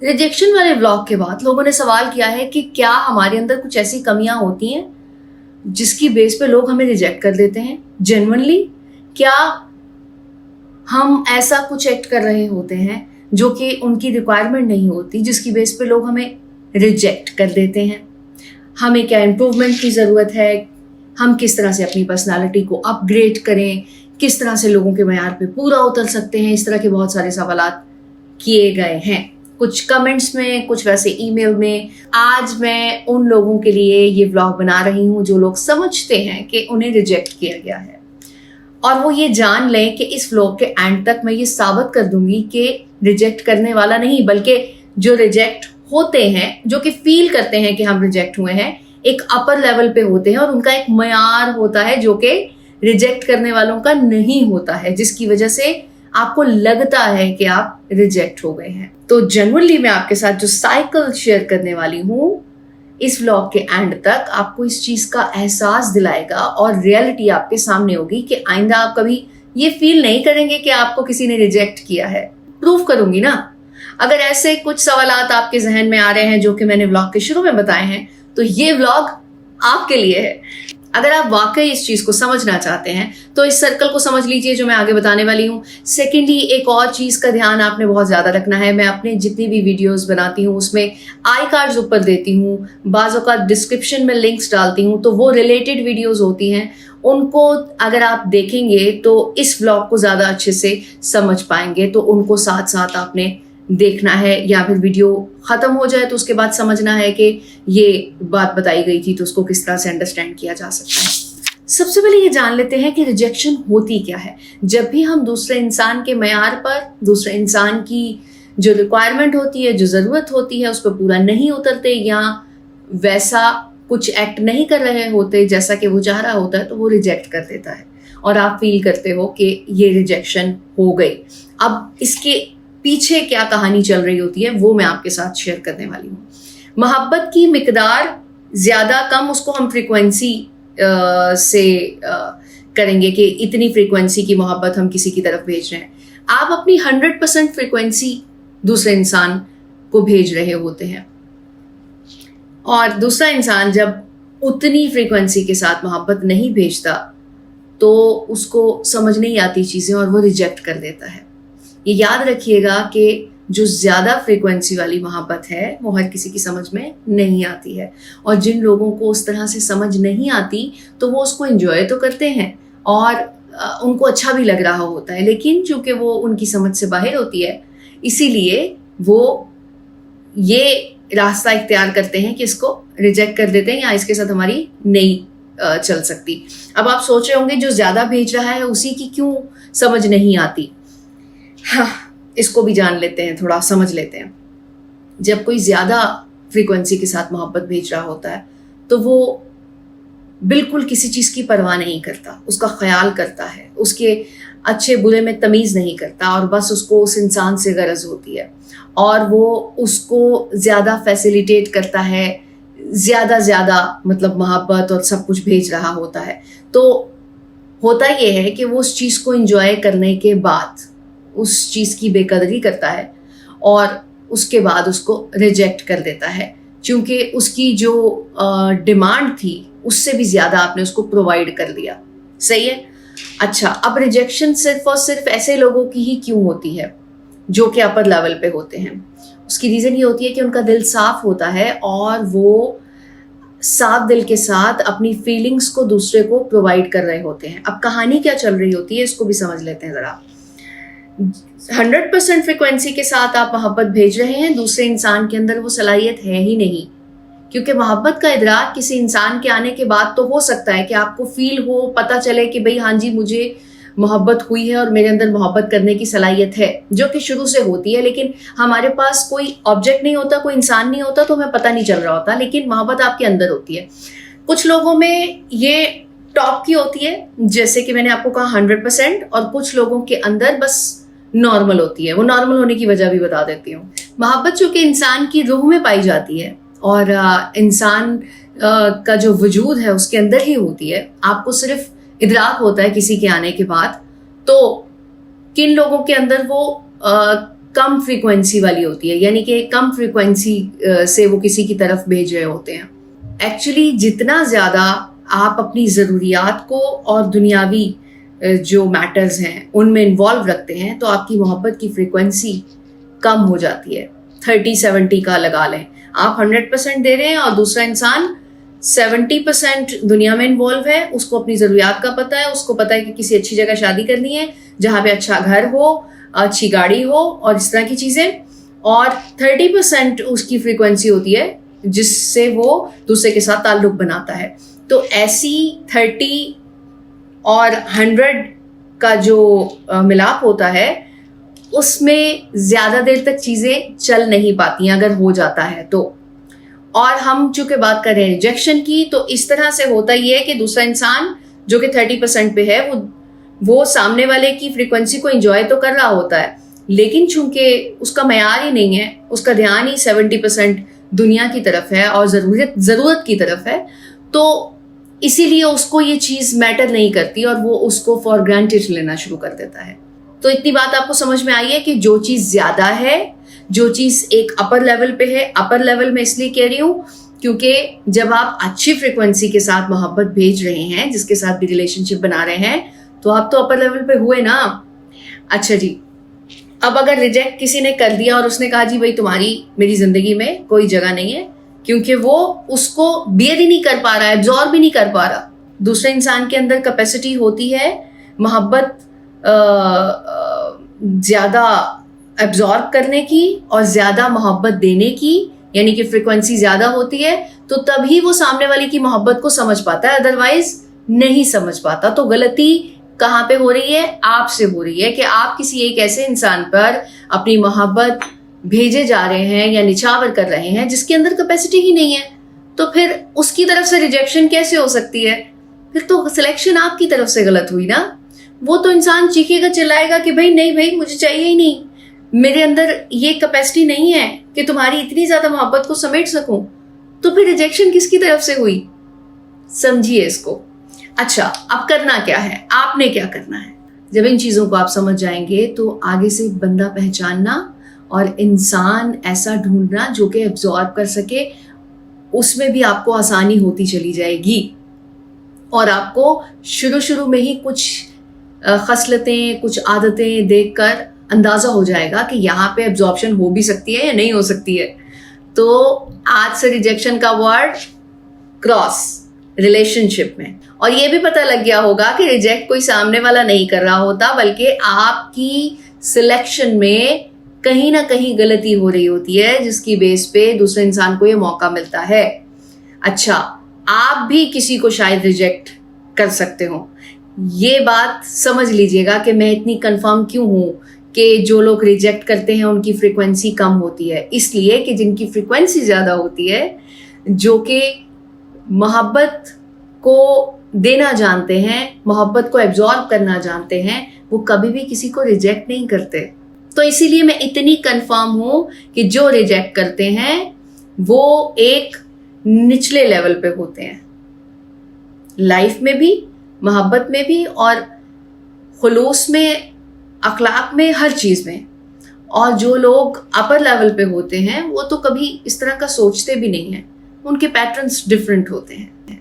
Rejection वाले vlog के बाद लोगों ने सवाल किया है कि क्या हमारे अंदर कुछ ऐसी कमियां होती हैं जिसकी बेस पे लोग हमें रिजेक्ट कर देते हैं। जेन्युइनली क्या हम ऐसा कुछ एक्ट कर रहे होते हैं जो कि उनकी रिक्वायरमेंट नहीं होती, जिसकी बेस पे लोग हमें रिजेक्ट कर देते हैं। हमें क्या इम्प्रूवमेंट की ज़रूरत है, हम किस तरह से अपनी पर्सनालिटी को अपग्रेड करें, किस तरह से लोगों के मयार पे पूरा उतर सकते हैं, इस तरह के बहुत सारे सवालात किए गए हैं, कुछ कमेंट्स में, कुछ वैसे ईमेल में। आज मैं उन लोगों के लिए ये व्लॉग बना रही हूँ जो लोग समझते हैं कि उन्हें रिजेक्ट किया गया है, और वो ये जान लें कि इस व्लॉग के एंड तक मैं ये साबित कर दूंगी कि रिजेक्ट करने वाला नहीं, बल्कि जो रिजेक्ट होते हैं, जो कि फील करते हैं कि हम रिजेक्ट हुए हैं, एक अपर लेवल पे होते हैं और उनका एक मयार होता है जो कि रिजेक्ट करने वालों का नहीं होता है, जिसकी वजह से आपको लगता है कि आप रिजेक्ट हो गए हैं। तो जनरली मैं आपके साथ जो साइकिल शेयर करने वाली हूँ इस व्लॉग के एंड तक आपको इस चीज का एहसास दिलाएगा और रियलिटी आपके सामने होगी कि आइंदा आप कभी ये फील नहीं करेंगे कि आपको किसी ने रिजेक्ट किया है। प्रूव करूंगी ना। अगर ऐसे कुछ सवालात आपके जहन में आ रहे हैं जो कि मैंने व्लॉग के शुरू में बताए हैं, तो ये व्लॉग आपके लिए है। अगर आप वाकई इस चीज को समझना चाहते हैं तो इस सर्कल को समझ लीजिए जो मैं आगे बताने वाली हूँ। सेकेंडली, एक और चीज का ध्यान आपने बहुत ज्यादा रखना है। मैं अपने जितनी भी वीडियोस बनाती हूँ उसमें आई कार्ड्स ऊपर देती हूँ, बाज़ों का डिस्क्रिप्शन में लिंक्स डालती हूँ, तो वो रिलेटेड वीडियोस होती हैं। उनको अगर आप देखेंगे तो इस व्लॉग को ज्यादा अच्छे से समझ पाएंगे, तो उनको साथ साथ आपने देखना है, या फिर वीडियो खत्म हो जाए तो उसके बाद समझना है कि ये बात बताई गई थी तो उसको किस तरह से अंडरस्टैंड किया जा सकता है। सबसे पहले ये जान लेते हैं कि रिजेक्शन होती क्या है। जब भी हम दूसरे इंसान के मयार पर, दूसरे इंसान की जो रिक्वायरमेंट होती है, जो ज़रूरत होती है, उस पर पूरा नहीं उतरते या वैसा कुछ एक्ट नहीं कर रहे होते जैसा कि वो चाह रहा होता है, तो वो रिजेक्ट कर देता है और आप फील करते हो कि ये रिजेक्शन हो गई। अब इसके पीछे क्या कहानी चल रही होती है वो मैं आपके साथ शेयर करने वाली हूँ। मोहब्बत की मिकदार ज़्यादा कम, उसको हम फ्रीक्वेंसी से करेंगे कि इतनी फ्रीक्वेंसी की मोहब्बत हम किसी की तरफ भेज रहे हैं। आप अपनी 100% फ्रीक्वेंसी दूसरे इंसान को भेज रहे होते हैं, और दूसरा इंसान जब उतनी फ्रीक्वेंसी के साथ मोहब्बत नहीं भेजता तो उसको समझ नहीं आती चीज़ें और वो रिजेक्ट कर देता है। ये याद रखिएगा कि जो ज़्यादा फ्रीक्वेंसी वाली मोहब्बत है वो हर किसी की समझ में नहीं आती है, और जिन लोगों को उस तरह से समझ नहीं आती तो वो उसको एंजॉय तो करते हैं और उनको अच्छा भी लग रहा होता है, लेकिन चूंकि वो उनकी समझ से बाहर होती है इसीलिए वो ये रास्ता इख्तियार करते हैं कि इसको रिजेक्ट कर देते हैं या इसके साथ हमारी नहीं चल सकती। अब आप सोच रहे होंगे जो ज़्यादा भेज रहा है उसी की क्यों समझ नहीं आती। हाँ, इसको भी जान लेते हैं, थोड़ा समझ लेते हैं। जब कोई ज़्यादा फ्रीक्वेंसी के साथ मोहब्बत भेज रहा होता है तो वो बिल्कुल किसी चीज़ की परवाह नहीं करता, उसका ख्याल करता है, उसके अच्छे बुरे में तमीज़ नहीं करता, और बस उसको उस इंसान से गरज होती है और वो उसको ज़्यादा फैसिलिटेट करता है, ज़्यादा मतलब मोहब्बत और सब कुछ भेज रहा होता है। तो होता ये है कि वो उस चीज़ को एंजॉय करने के बाद उस चीज़ की बेकदरी करता है और उसके बाद उसको रिजेक्ट कर देता है, क्योंकि उसकी जो डिमांड थी उससे भी ज़्यादा आपने उसको प्रोवाइड कर दिया। सही है। अच्छा, अब रिजेक्शन सिर्फ और सिर्फ ऐसे लोगों की ही क्यों होती है जो कि अपर लेवल पे होते हैं? उसकी रीज़न ये होती है कि उनका दिल साफ होता है और वो साफ दिल के साथ अपनी फीलिंग्स को दूसरे को प्रोवाइड कर रहे होते हैं। अब कहानी क्या चल रही होती है इसको भी समझ लेते हैं ज़रा। 100% फ्रिक्वेंसी के साथ आप मोहब्बत भेज रहे हैं, दूसरे इंसान के अंदर वो सलाहियत है ही नहीं, क्योंकि मोहब्बत का इदराक किसी इंसान के आने के बाद तो हो सकता है कि आपको फील हो, पता चले कि भाई हाँ जी मुझे मोहब्बत हुई है और मेरे अंदर मोहब्बत करने की सलाहियत है, जो कि शुरू से होती है, लेकिन हमारे पास कोई ऑब्जेक्ट नहीं होता, कोई इंसान नहीं होता, तो हमें पता नहीं चल रहा होता, लेकिन मोहब्बत आपके अंदर होती है। कुछ लोगों में ये टॉप की होती है, जैसे कि मैंने आपको कहा 100%, और कुछ लोगों के अंदर बस नॉर्मल होती है। वो नॉर्मल होने की वजह भी बता देती हूँ। मोहब्बत चूँकि इंसान की रूह में पाई जाती है और इंसान का जो वजूद है उसके अंदर ही होती है, आपको सिर्फ इदराक होता है किसी के आने के बाद। तो किन लोगों के अंदर वो कम फ्रीक्वेंसी वाली होती है, यानी कि कम फ्रीक्वेंसी से वो किसी की तरफ भेज रहे होते हैं। एक्चुअली जितना ज़्यादा आप अपनी ज़रूरियात को और दुनियावी जो मैटर्स हैं उनमें इन्वॉल्व रखते हैं तो आपकी मोहब्बत की फ्रीक्वेंसी कम हो जाती है। 30-70 का लगा लें, आप 100% दे रहे हैं और दूसरा इंसान 70% दुनिया में इन्वॉल्व है, उसको अपनी ज़रूरियात का पता है, उसको पता है कि किसी अच्छी जगह शादी करनी है जहाँ पे अच्छा घर हो, अच्छी गाड़ी हो और इस तरह की चीज़ें, और 30% उसकी फ्रीक्वेंसी होती है जिससे वो दूसरे के साथ ताल्लुक़ बनाता है। तो ऐसी 30 और 100 का जो मिलाप होता है उसमें ज़्यादा देर तक चीज़ें चल नहीं पाती अगर हो जाता है तो। और हम चूँकि बात कर रहे हैं रिजेक्शन की, तो इस तरह से होता ही है कि दूसरा इंसान जो कि 30% पे है वो सामने वाले की फ्रीक्वेंसी को एंजॉय तो कर रहा होता है, लेकिन चूँकि उसका मयार ही नहीं है, उसका ध्यान ही 70% दुनिया की तरफ है और ज़रूरत की तरफ है, तो इसीलिए उसको ये चीज़ मैटर नहीं करती और वो उसको फॉर ग्रांटेड लेना शुरू कर देता है। तो इतनी बात आपको समझ में आई है कि जो चीज़ ज़्यादा है, जो चीज़ एक अपर लेवल पे है, अपर लेवल में इसलिए कह रही हूँ क्योंकि जब आप अच्छी फ्रिक्वेंसी के साथ मोहब्बत भेज रहे हैं, जिसके साथ भी रिलेशनशिप बना रहे हैं, तो आप तो अपर लेवल पे हुए ना। अच्छा जी, अब अगर रिजेक्ट किसी ने कर दिया और उसने कहा जी भाई तुम्हारी मेरी ज़िंदगी में कोई जगह नहीं है, क्योंकि वो उसको बियर ही नहीं कर पा रहा है, एब्जॉर्ब भी नहीं कर पा रहा। दूसरे इंसान के अंदर कैपेसिटी होती है मोहब्बत ज़्यादा एब्जॉर्ब करने की और ज़्यादा मोहब्बत देने की, यानी कि फ्रिक्वेंसी ज़्यादा होती है, तो तभी वो सामने वाले की मोहब्बत को समझ पाता है, अदरवाइज नहीं समझ पाता। तो गलती कहाँ पे हो रही है? आपसे हो रही है कि आप किसी एक ऐसे इंसान पर अपनी मोहब्बत भेजे जा रहे हैं या निछावर कर रहे हैं जिसके अंदर कैपेसिटी ही नहीं है। तो फिर उसकी तरफ से रिजेक्शन कैसे हो सकती है? फिर तो सिलेक्शन आपकी तरफ से गलत हुई ना। वो तो इंसान चीखेगा चिल्लाएगा कि भाई नहीं भाई मुझे चाहिए ही नहीं, मेरे अंदर ये कैपेसिटी नहीं है कि तुम्हारी इतनी ज्यादा मोहब्बत को समेट सकूं। तो फिर रिजेक्शन किसकी तरफ से हुई? समझिए इसको। अच्छा, अब करना क्या है? आपने क्या करना है? जब इन चीजों को आप समझ जाएंगे तो आगे से बंदा पहचानना और इंसान ऐसा ढूंढना जो कि एब्जॉर्ब कर सके, उसमें भी आपको आसानी होती चली जाएगी। और आपको शुरू में ही कुछ खसलतें, कुछ आदतें देखकर अंदाज़ा हो जाएगा कि यहाँ पे एब्जॉर्प्शन हो भी सकती है या नहीं हो सकती है। तो आज से रिजेक्शन का वर्ड क्रॉस रिलेशनशिप में। और ये भी पता लग गया होगा कि रिजेक्ट कोई सामने वाला नहीं कर रहा होता, बल्कि आपकी सिलेक्शन में कहीं ना कहीं गलती हो रही होती है, जिसकी बेस पे दूसरे इंसान को ये मौका मिलता है। अच्छा, आप भी किसी को शायद रिजेक्ट कर सकते हो। ये बात समझ लीजिएगा कि मैं इतनी कंफर्म क्यों हूँ कि जो लोग रिजेक्ट करते हैं उनकी फ्रीक्वेंसी कम होती है। इसलिए कि जिनकी फ्रीक्वेंसी ज़्यादा होती है, जो कि मोहब्बत को देना जानते हैं, मोहब्बत को एब्जॉर्ब करना जानते हैं, वो कभी भी किसी को रिजेक्ट नहीं करते। तो इसीलिए मैं इतनी कंफर्म हूँ कि जो रिजेक्ट करते हैं वो एक निचले लेवल पे होते हैं, लाइफ में भी, मोहब्बत में भी और खुलूस में, अखलाक में, हर चीज़ में। और जो लोग अपर लेवल पे होते हैं वो तो कभी इस तरह का सोचते भी नहीं हैं, उनके पैटर्न्स डिफरेंट होते हैं।